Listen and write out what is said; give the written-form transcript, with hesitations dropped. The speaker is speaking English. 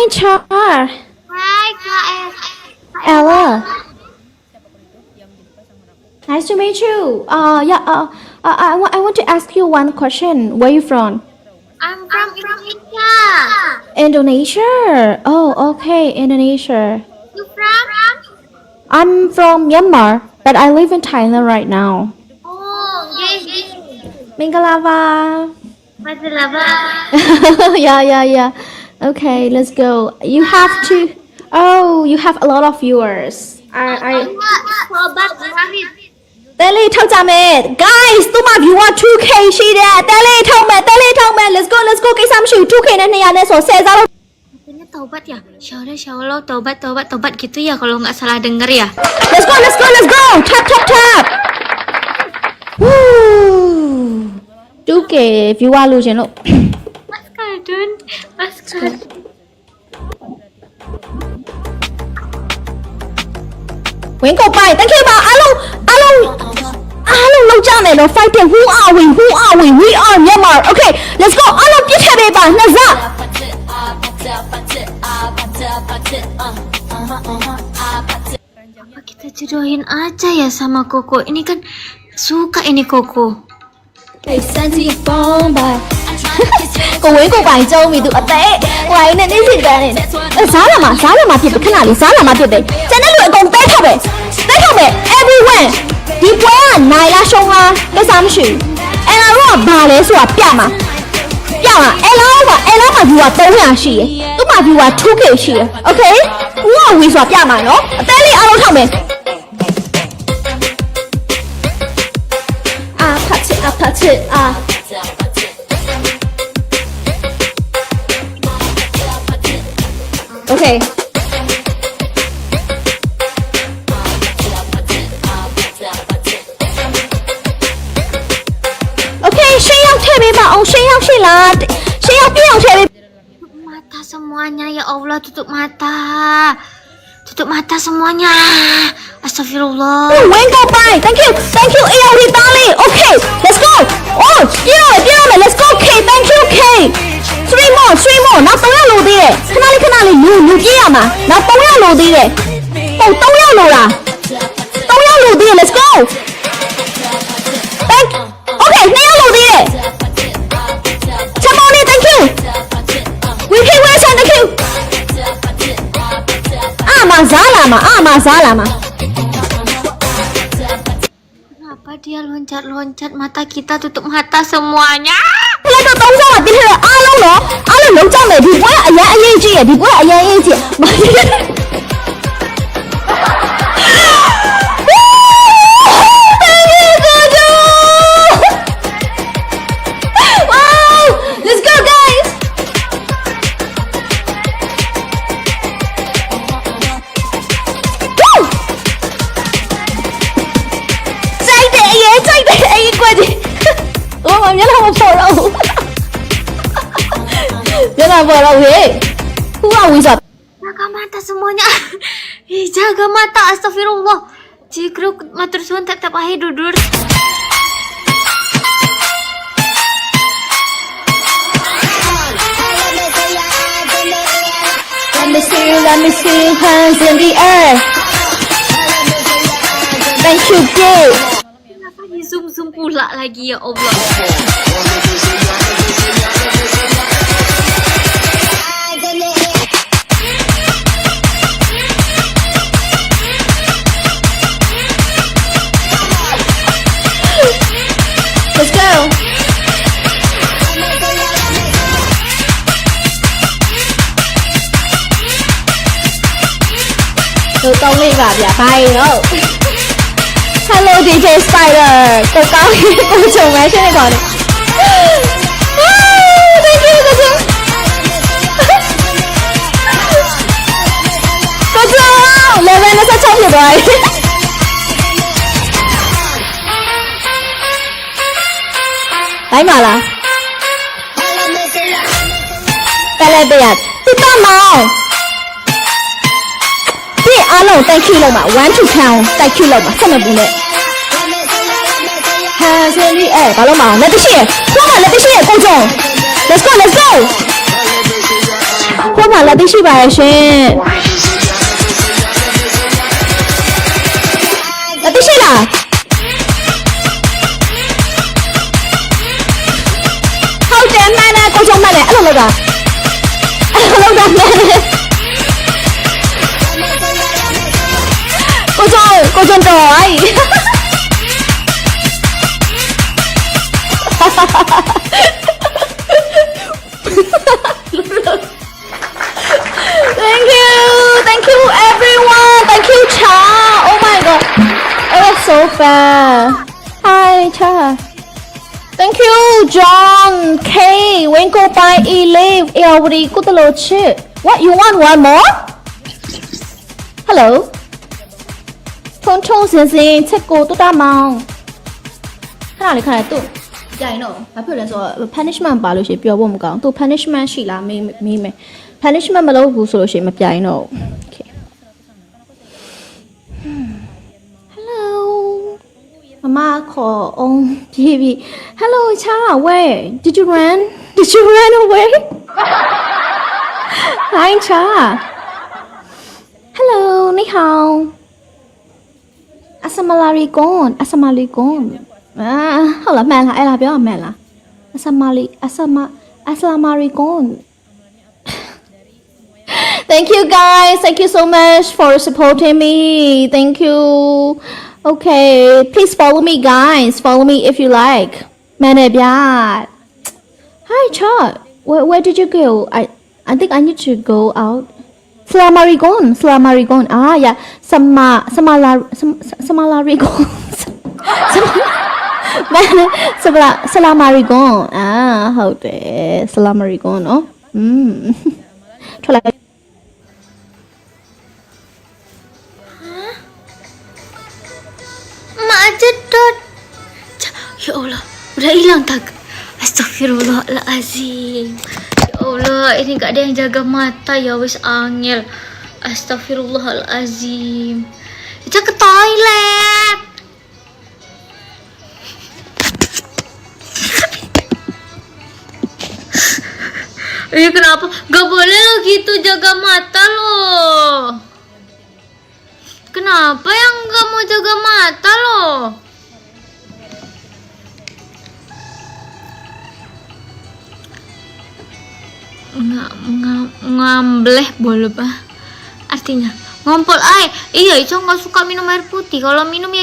Char. Hai Kak Ella. Nice to meet you. I want to ask you one question. Where are you from? I'm from Indonesia. Indonesia. Oh, okay, Indonesia. You from? I'm from Myanmar, but I live in Thailand right now. Oh, yes. Mingalava. Masalaba. Yeah. Okay, let's go. You have to. Oh, you have a lot of viewers. I. Sobat Warid. Tele thâu cha mẹ. Guys, tụi mà view 2K ရှိတယ် Tele thâu mẹ. Let's go. Cái sam shoot 2K နဲ့နေရာနဲ့ဆို10 စားလို့ Katanya taubat ya? Syaulah taubat gitu ya kalau nggak salah denger ya. Let's go. Tap. Woo. 2K view လို့ရှင်လို့ Mas Kadun. Wing go by. Thank you ပါအားလုံးလောက်ကြမယ်နော် fighting. Who are we? We are Myanmar. Okay, let's go. အားလုံးပြစ်ထည့်ပေးပါနှစ်စ Apa kita jodohin aja ya sama Koko? Ini kan suka ini Koko. စမ်းကြည့်ဖုန်းပါကိုဝင်းကိုပိုင်ကျုံးပြီသူအသေးဟိုင်းနဲ့နေစစ်တန်းနေစားလာမှာဖြစ်တယ်ခဏလေးစားလာမှာဖြစ်တယ်ကျန်တဲ့လူအကုန်တဲထောက်ပဲ everyone ဒီပွဲကနိုင်လားရှုံးလားလက်စားမရှိဘူးအဲ့တော့ဘာလဲဆိုတာပြမှာအဲ့လောမှာview က300ရှိရယ်သူ့မှာ view က 2K ရှိရယ် okay ဦးကဝေးဆိုတာပြမှာနော်အသေးလေးအားလုံးထောက်မယ်touch it. Okay. Okay, 谁要贴背吧？谁要不要贴背？ Tutup mata semuanya ya Allah, tutup mata semuanya. Astagfirullah. Wing go by. Thank you. AOD Bali. Okay, let's go. Oh, you know it. Let's go. K. Thank you, K. Three more. Now 3ရောက်လို့သေးတယ်ခဏလေးလူပြေးရမှာနောက်3ရောက်လို့သေးတယ်ဟုတ်3ရောက်လို့လား3ရောက်လို့သေးတယ် let's go. Thank. Okay, 2ရောက်လို့သေးတယ်ချက်မောင်လေး thank you. We Wilson, thank you. အာမစားလာမှာ Kenapa dia loncat mata kita tutup mata semuanya? လက်တော့3ဆောင်ပြည့်တယ်အားလုံးလုံးကြမယ်ဒီပွဲအရင်အရေးကြီးရဒီပွဲအရင်အရေးကြီး Wow, let's go guys. Woo! ကြိုက်တယ်အေးကွက်ကြီး我မျက်နှာမပေါ်တော့ဘူးမျက်နှာပေါ်တော့ဟေးဟူကဝီးစား Jaga mata semuanya. Jaga mata, astagfirullah. Jigruk matursun tetap aja dudur. Let me see your hands in the air. Thank you, babe. Kenapa di zoom pula lagi ya Allah? Let's go. Tôi công đi vào giả bay đâu. Hello DJ Spider. Cô cao cô chồng ấy trên đây bỏ đi. Thank you. Cô chồng. Level nó sẽ trong rồi rồi. Đấy mà là Tele bây giờ Tôi ta màu Biết á lồng tay khi lồng mà 1 to count tay khi lồng mà sao mà bù nè Ha xem đi bà lồng màu Let's go Let's go Let's go မှာလက်သိရှိပါရဲ့ရှင်လက်သိရှိလားဟုတ်တယ်မှန်တယ်ကိုချုံမှန်တယ်အဲ့လိုလုပ်တာမှန်တယ်ကိုချုံတော်အိုင်Thank you everyone. Thank you Cha. Oh my god. It was so fair. Hi Cha. Thank you John K. Winko by Elif. Everybody good hello chip. What you want one more? Hello. ထုံထုံစင်စင်ချက်ကိုတူတာမောင်ခဏလေးခဏလေးသူကြိုင်တော့ဘာဖြစ်လဲဆိုတော့ punishment ပါလို့ရှိရင်ပြောဖို့မကောင်းသူ punishment ရှိလားမေးမယ် punishment မလုပ်ဘူးဆိုလို့ရှိရင်မပြိုင်တော့ okay hello မမခေါ်အောင်ပြေးပြီ hello Cha where did you run away hi Cha hello 你好Assalamualaikum ဟုတ်လားမှန်လားအဲ့လားပြောမှန်လား Assalamualaikum Thank you guys thank you so much for supporting me thank you okay please follow me guys follow me if you like မှန်တယ်ဗျာ Hi Chad where did you go I think I need to go out Assalamualaikum yeah Assalamualaikum Assalamualaikum ဟုတ်တယ် Assalamualaikum နော်ထွက်လိုက်Macet. Ya Allah, udah hilang tak? Astagfirullahalazim. Ya Allah, ini gak ada yang jaga mata ya wis angel. Astagfirullahalazim. Kita ke toilet. Kenapa? Gak boleh lo gitu jaga mata lo. Kenapa yang gak mau jaga mata lo? Ngambleh boleh bah? Artinya ngompol air. Iya, Ico nggak suka minum air putih. Kalau minum ya